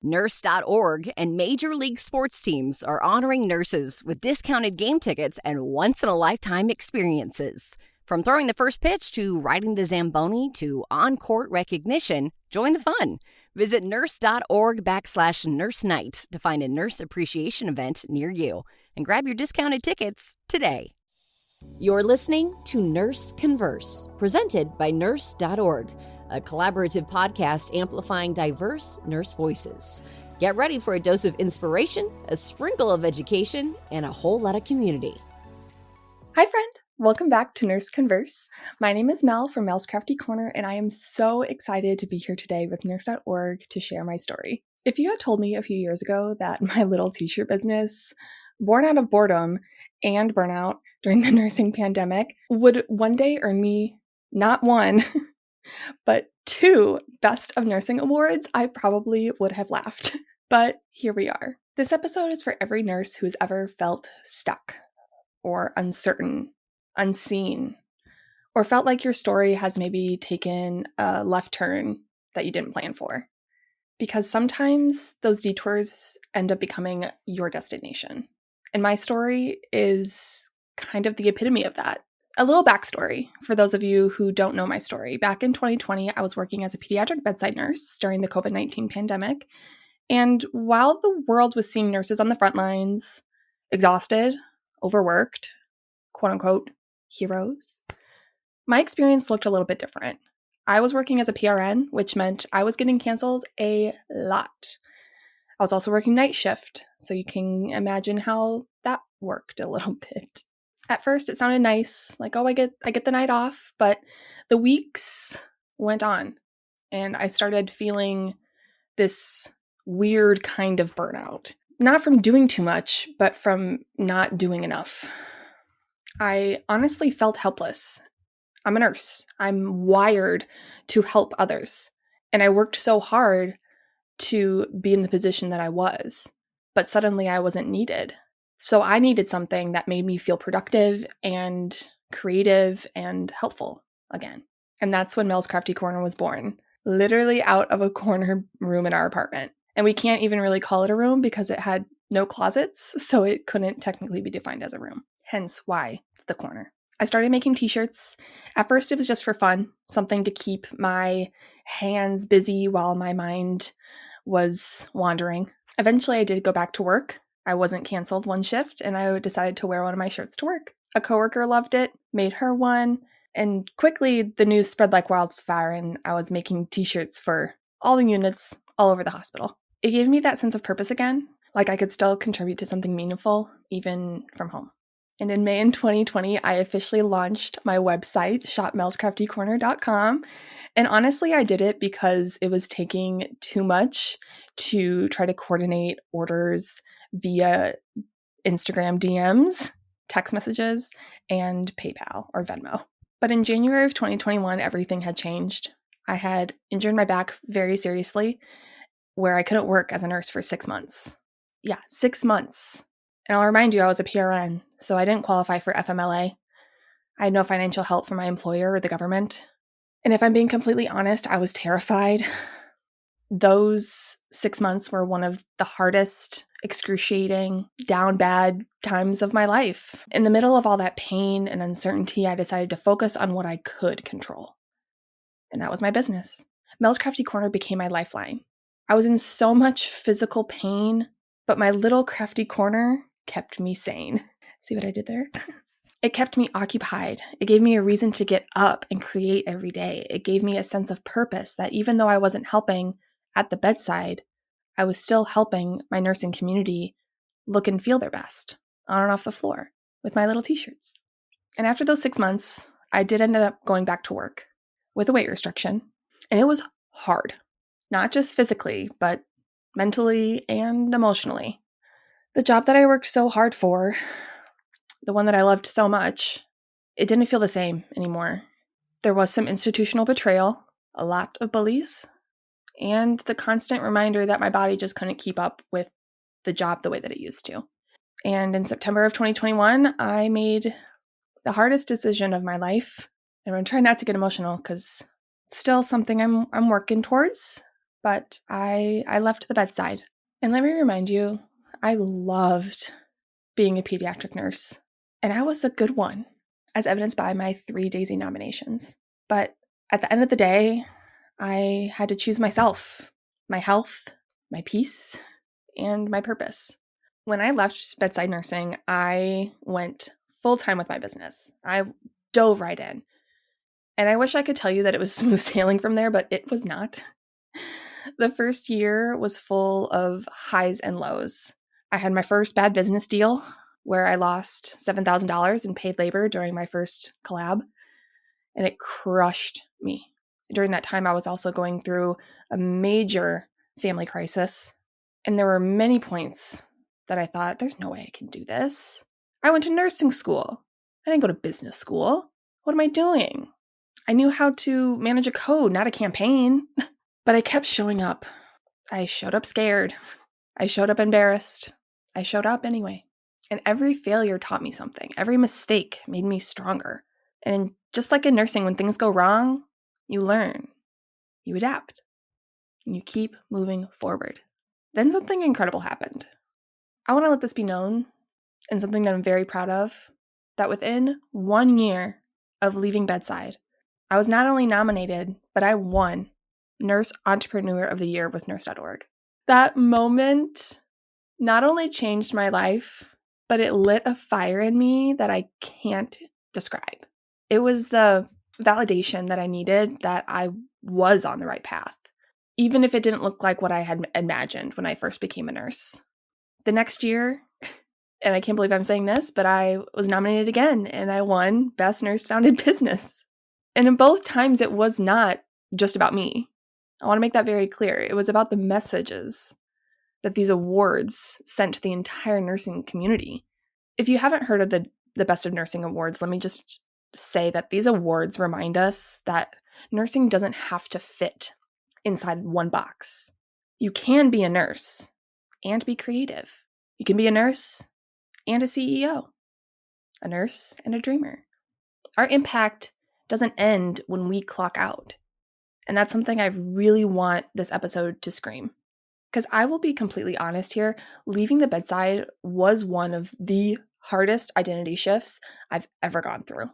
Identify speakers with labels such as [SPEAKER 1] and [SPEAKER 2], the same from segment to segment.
[SPEAKER 1] Nurse.org and Major League Sports teams are honoring nurses with discounted game tickets and once-in-a-lifetime experiences. From throwing the first pitch to riding the Zamboni to on-court recognition, join the fun. Visit nurse.org/nurse night to find a nurse appreciation event near you and grab your discounted tickets today. You're listening to Nurse Converse, presented by Nurse.org, a collaborative podcast amplifying diverse nurse voices. Get ready for a dose of inspiration, a sprinkle of education, and a whole lot of community.
[SPEAKER 2] Hi, friend. Welcome back to Nurse Converse. My name is Mel from Mel's Crafty Corner, and I am so excited to be here today with Nurse.org to share my story. If you had told me a few years ago that my little t-shirt business, born out of boredom and burnout during the nursing pandemic, would one day earn me not one, but 2 Best of Nursing awards, I probably would have laughed. But here we are. This episode is for every nurse who has ever felt stuck or uncertain, unseen, or felt like your story has maybe taken a left turn that you didn't plan for. Because sometimes those detours end up becoming your destination. And my story is kind of the epitome of that. A little backstory for those of you who don't know my story. Back in 2020, I was working as a pediatric bedside nurse during the COVID-19 pandemic. And while the world was seeing nurses on the front lines, exhausted, overworked, quote unquote, heroes, my experience looked a little bit different. I was working as a PRN, which meant I was getting canceled a lot. I was also working night shift, so you can imagine how that worked a little bit. At first, it sounded nice, like, oh, I get the night off, but the weeks went on, and I started feeling this weird kind of burnout. Not from doing too much, but from not doing enough. I honestly felt helpless. I'm a nurse. I'm wired to help others, and I worked so hard to be in the position that I was, but suddenly I wasn't needed. So I needed something that made me feel productive and creative and helpful again. And that's when Mel's Crafty Corner was born, literally out of a corner room in our apartment. And we can't even really call it a room because it had no closets, so it couldn't technically be defined as a room. Hence why it's the corner. I started making t-shirts. At first it was just for fun, something to keep my hands busy while my mind was wandering. Eventually I did go back to work. I wasn't canceled one shift, and I decided to wear one of my shirts to work. A coworker loved it, made her one, and quickly the news spread like wildfire, and I was making t-shirts for all the units all over the hospital. It gave me that sense of purpose again, like I could still contribute to something meaningful, even from home. And in May 2020, I officially launched my website, shopmelscraftycorner.com. And honestly, I did it because it was taking too much to try to coordinate orders via Instagram DMs, text messages, and PayPal or Venmo. But in January of 2021, everything had changed. I had injured my back very seriously, where I couldn't work as a nurse for 6 months. Yeah, 6 months. And I'll remind you, I was a PRN, so I didn't qualify for FMLA. I had no financial help from my employer or the government. And if I'm being completely honest, I was terrified. Those 6 months were one of the hardest, excruciating, down bad times of my life. In the middle of all that pain and uncertainty, I decided to focus on what I could control. And that was my business. Mel's Crafty Corner became my lifeline. I was in so much physical pain, but my little crafty corner kept me sane. See what I did there? It kept me occupied. It gave me a reason to get up and create every day. It gave me a sense of purpose that even though I wasn't helping at the bedside, I was still helping my nursing community look and feel their best on and off the floor with my little t-shirts. And after those 6 months, I did end up going back to work with a weight restriction, and it was hard. Not just physically, but mentally and emotionally. The job that I worked so hard for, the one that I loved so much, it didn't feel the same anymore. There was some institutional betrayal, a lot of bullies, and the constant reminder that my body just couldn't keep up with the job the way that it used to. And in September of 2021, I made the hardest decision of my life. And I'm trying not to get emotional because it's still something I'm working towards. but I left the bedside. And let me remind you, I loved being a pediatric nurse, and I was a good one, as evidenced by my 3 Daisy nominations. But at the end of the day, I had to choose myself, my health, my peace, and my purpose. When I left bedside nursing, I went full-time with my business. I dove right in. And I wish I could tell you that it was smooth sailing from there, but it was not. The first year was full of highs and lows. I had my first bad business deal where I lost $7,000 in paid labor during my first collab, and it crushed me. During that time, I was also going through a major family crisis, and there were many points that I thought, there's no way I can do this. I went to nursing school. I didn't go to business school. What am I doing? I knew how to manage a code, not a campaign. But I kept showing up. I showed up scared. I showed up embarrassed. I showed up anyway. And every failure taught me something. Every mistake made me stronger. And just like in nursing, when things go wrong, you learn, you adapt, and you keep moving forward. Then something incredible happened. I want to let this be known, and something that I'm very proud of, that within 1 year of leaving bedside, I was not only nominated, but I won Nurse Entrepreneur of the Year with Nurse.org. That moment not only changed my life, but it lit a fire in me that I can't describe. It was the validation that I needed that I was on the right path, even if it didn't look like what I had imagined when I first became a nurse. The next year, and I can't believe I'm saying this, but I was nominated again, and I won Best Nurse Founded Business. And in both times, it was not just about me. I want to make that very clear. It was about the messages that these awards sent to the entire nursing community. If you haven't heard of the Best of Nursing Awards, let me just say that these awards remind us that nursing doesn't have to fit inside one box. You can be a nurse and be creative. You can be a nurse and a CEO, a nurse and a dreamer. Our impact doesn't end when we clock out. And that's something I really want this episode to scream. Because I will be completely honest here, leaving the bedside was one of the hardest identity shifts I've ever gone through.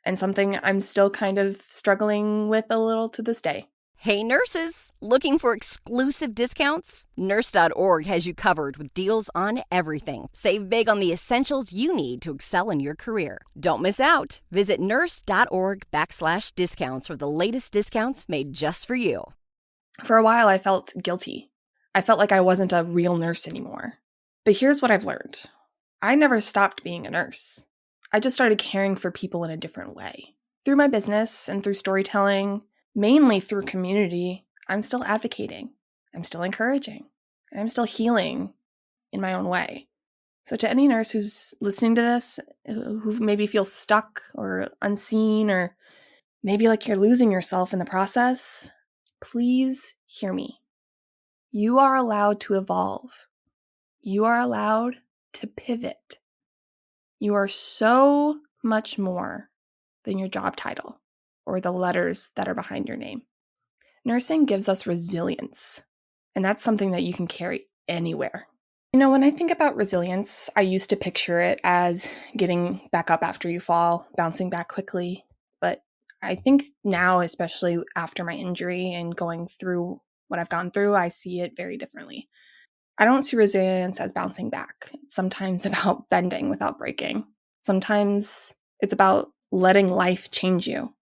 [SPEAKER 2] And something I'm still kind of struggling with a little to this day.
[SPEAKER 1] Hey nurses, looking for exclusive discounts? Nurse.org has you covered with deals on everything. Save big on the essentials you need to excel in your career. Don't miss out. Visit nurse.org/discounts for the latest discounts made just for you.
[SPEAKER 2] For a while, I felt guilty. I felt like I wasn't a real nurse anymore. But here's what I've learned. I never stopped being a nurse. I just started caring for people in a different way. Through my business and through storytelling, mainly through community, I'm still advocating, I'm still encouraging, and I'm still healing in my own way. So to any nurse who's listening to this, who maybe feels stuck or unseen, or maybe like you're losing yourself in the process, please hear me. You are allowed to evolve. You are allowed to pivot. You are so much more than your job title or the letters that are behind your name. Nursing gives us resilience, and that's something that you can carry anywhere. You know, when I think about resilience, I used to picture it as getting back up after you fall, bouncing back quickly. But I think now, especially after my injury and going through what I've gone through, I see it very differently. I don't see resilience as bouncing back. It's sometimes about bending without breaking. Sometimes it's about letting life change you,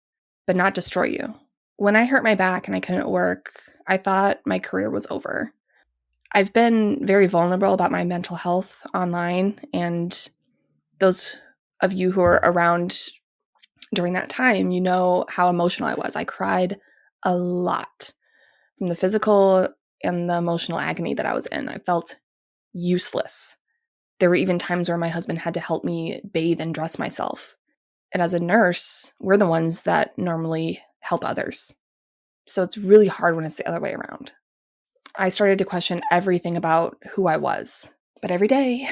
[SPEAKER 2] but not destroy you. When I hurt my back and I couldn't work, I thought my career was over. I've been very vulnerable about my mental health online, and those of you who are around during that time, you know how emotional I was. I cried a lot from the physical and the emotional agony that I was in. I felt useless. There were even times where my husband had to help me bathe and dress myself. And as a nurse, we're the ones that normally help others. So it's really hard when it's the other way around. I started to question everything about who I was. But every day,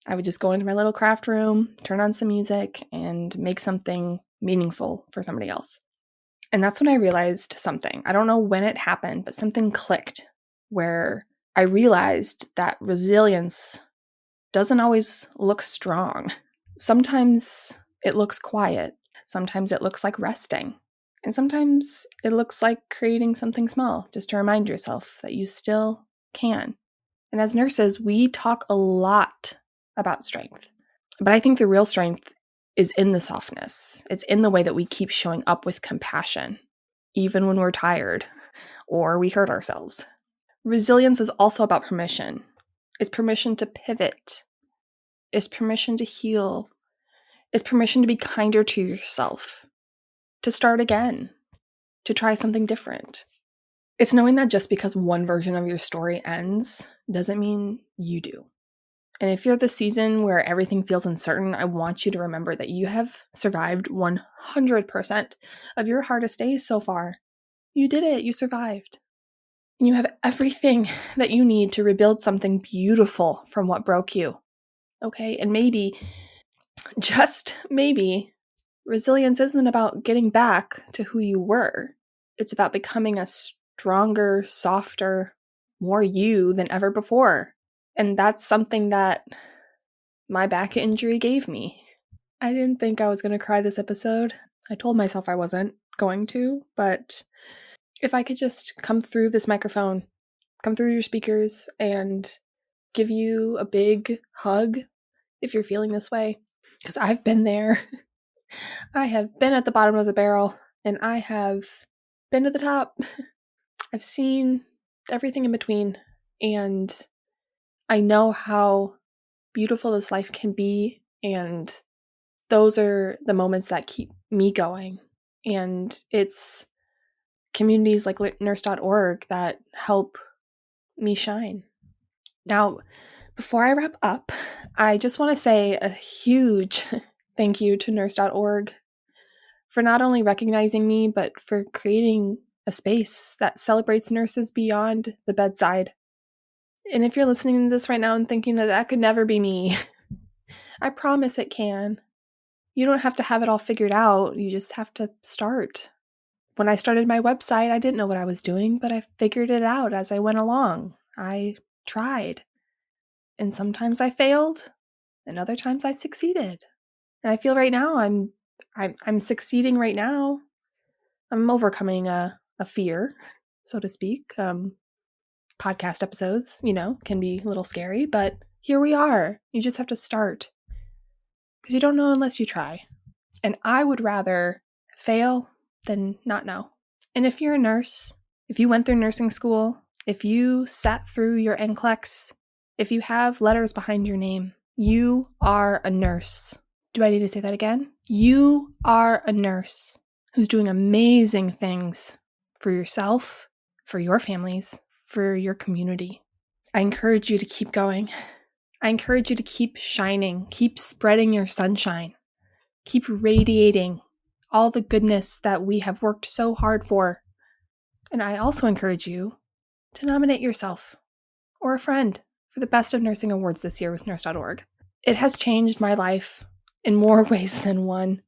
[SPEAKER 2] I would just go into my little craft room, turn on some music, and make something meaningful for somebody else. And that's when I realized something. I don't know when it happened, but something clicked where I realized that resilience doesn't always look strong. Sometimes it looks quiet. Sometimes it looks like resting. And sometimes it looks like creating something small just to remind yourself that you still can. And as nurses, we talk a lot about strength. But I think the real strength is in the softness. It's in the way that we keep showing up with compassion, even when we're tired or we hurt ourselves. Resilience is also about permission. It's permission to pivot. It's permission to heal. It's permission to be kinder to yourself, to start again, to try something different. It's knowing that just because one version of your story ends doesn't mean you do. And if you're the season where everything feels uncertain, I want you to remember that you have survived 100% of your hardest days so far. You did it. You survived. And you have everything that you need to rebuild something beautiful from what broke you. Okay? And maybe, just maybe, resilience isn't about getting back to who you were. It's about becoming a stronger, softer, more you than ever before. And that's something that my back injury gave me. I didn't think I was going to cry this episode. I told myself I wasn't going to, but if I could just come through this microphone, come through your speakers, and give you a big hug if you're feeling this way, because I've been there. I have been at the bottom of the barrel, and I have been to the top. I've seen everything in between, and I know how beautiful this life can be, and those are the moments that keep me going. And it's communities like Nurse.org that help me shine. Now, before I wrap up, I just want to say a huge thank you to Nurse.org for not only recognizing me, but for creating a space that celebrates nurses beyond the bedside. And if you're listening to this right now and thinking that that could never be me, I promise it can. You don't have to have it all figured out. You just have to start. When I started my website, I didn't know what I was doing, but I figured it out as I went along. I tried. And sometimes I failed, and other times I succeeded. And I feel right now I'm succeeding right now. I'm overcoming a fear, so to speak. Podcast episodes, can be a little scary, but here we are. You just have to start. Because you don't know unless you try. And I would rather fail than not know. And if you're a nurse, if you went through nursing school, if you sat through your NCLEX, if you have letters behind your name, you are a nurse. Do I need to say that again? You are a nurse who's doing amazing things for yourself, for your families, for your community. I encourage you to keep going. I encourage you to keep shining, keep spreading your sunshine, keep radiating all the goodness that we have worked so hard for. And I also encourage you to nominate yourself or a friend for the Best of Nursing Awards this year with Nurse.org. It has changed my life in more ways than one.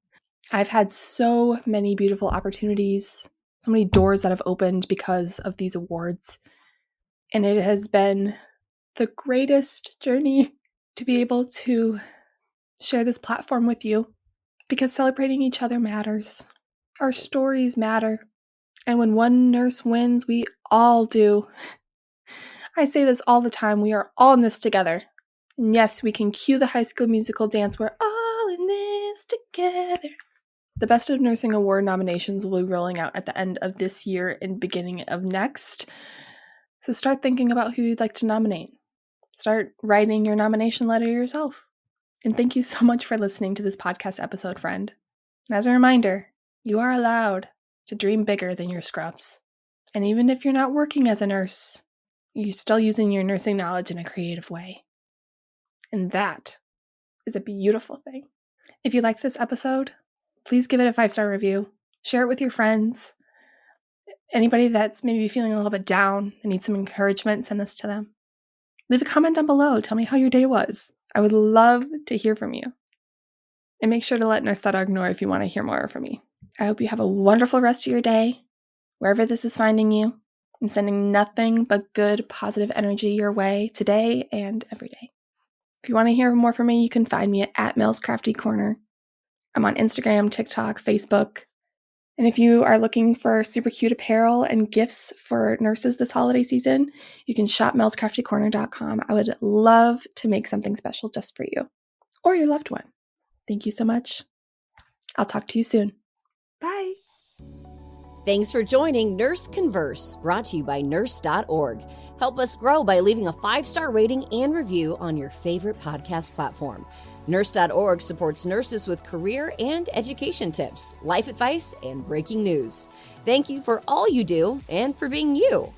[SPEAKER 2] I've had so many beautiful opportunities, so many doors that have opened because of these awards. And it has been the greatest journey to be able to share this platform with you, because celebrating each other matters. Our stories matter. And when one nurse wins, we all do. I say this all the time. We are all in this together. And yes, we can cue the High School Musical dance. We're all in this together. The Best of Nursing Award nominations will be rolling out at the end of this year and beginning of next. So start thinking about who you'd like to nominate. Start writing your nomination letter yourself. And thank you so much for listening to this podcast episode, friend. And as a reminder, you are allowed to dream bigger than your scrubs. And even if you're not working as a nurse, you're still using your nursing knowledge in a creative way. And that is a beautiful thing. If you like this episode, please give it a 5-star review. Share it with your friends. Anybody that's maybe feeling a little bit down and needs some encouragement, send this to them. Leave a comment down below. Tell me how your day was. I would love to hear from you. And make sure to let Nurse.org know if you want to hear more from me. I hope you have a wonderful rest of your day, wherever this is finding you. I'm sending nothing but good, positive energy your way today and every day. If you want to hear more from me, you can find me at Mel's Crafty Corner. I'm on Instagram, TikTok, Facebook. And if you are looking for super cute apparel and gifts for nurses this holiday season, you can shop melscraftycorner.com. I would love to make something special just for you or your loved one. Thank you so much. I'll talk to you soon. Bye.
[SPEAKER 1] Thanks for joining Nurse Converse, brought to you by Nurse.org. Help us grow by leaving a 5-star rating and review on your favorite podcast platform. Nurse.org supports nurses with career and education tips, life advice, and breaking news. Thank you for all you do and for being you.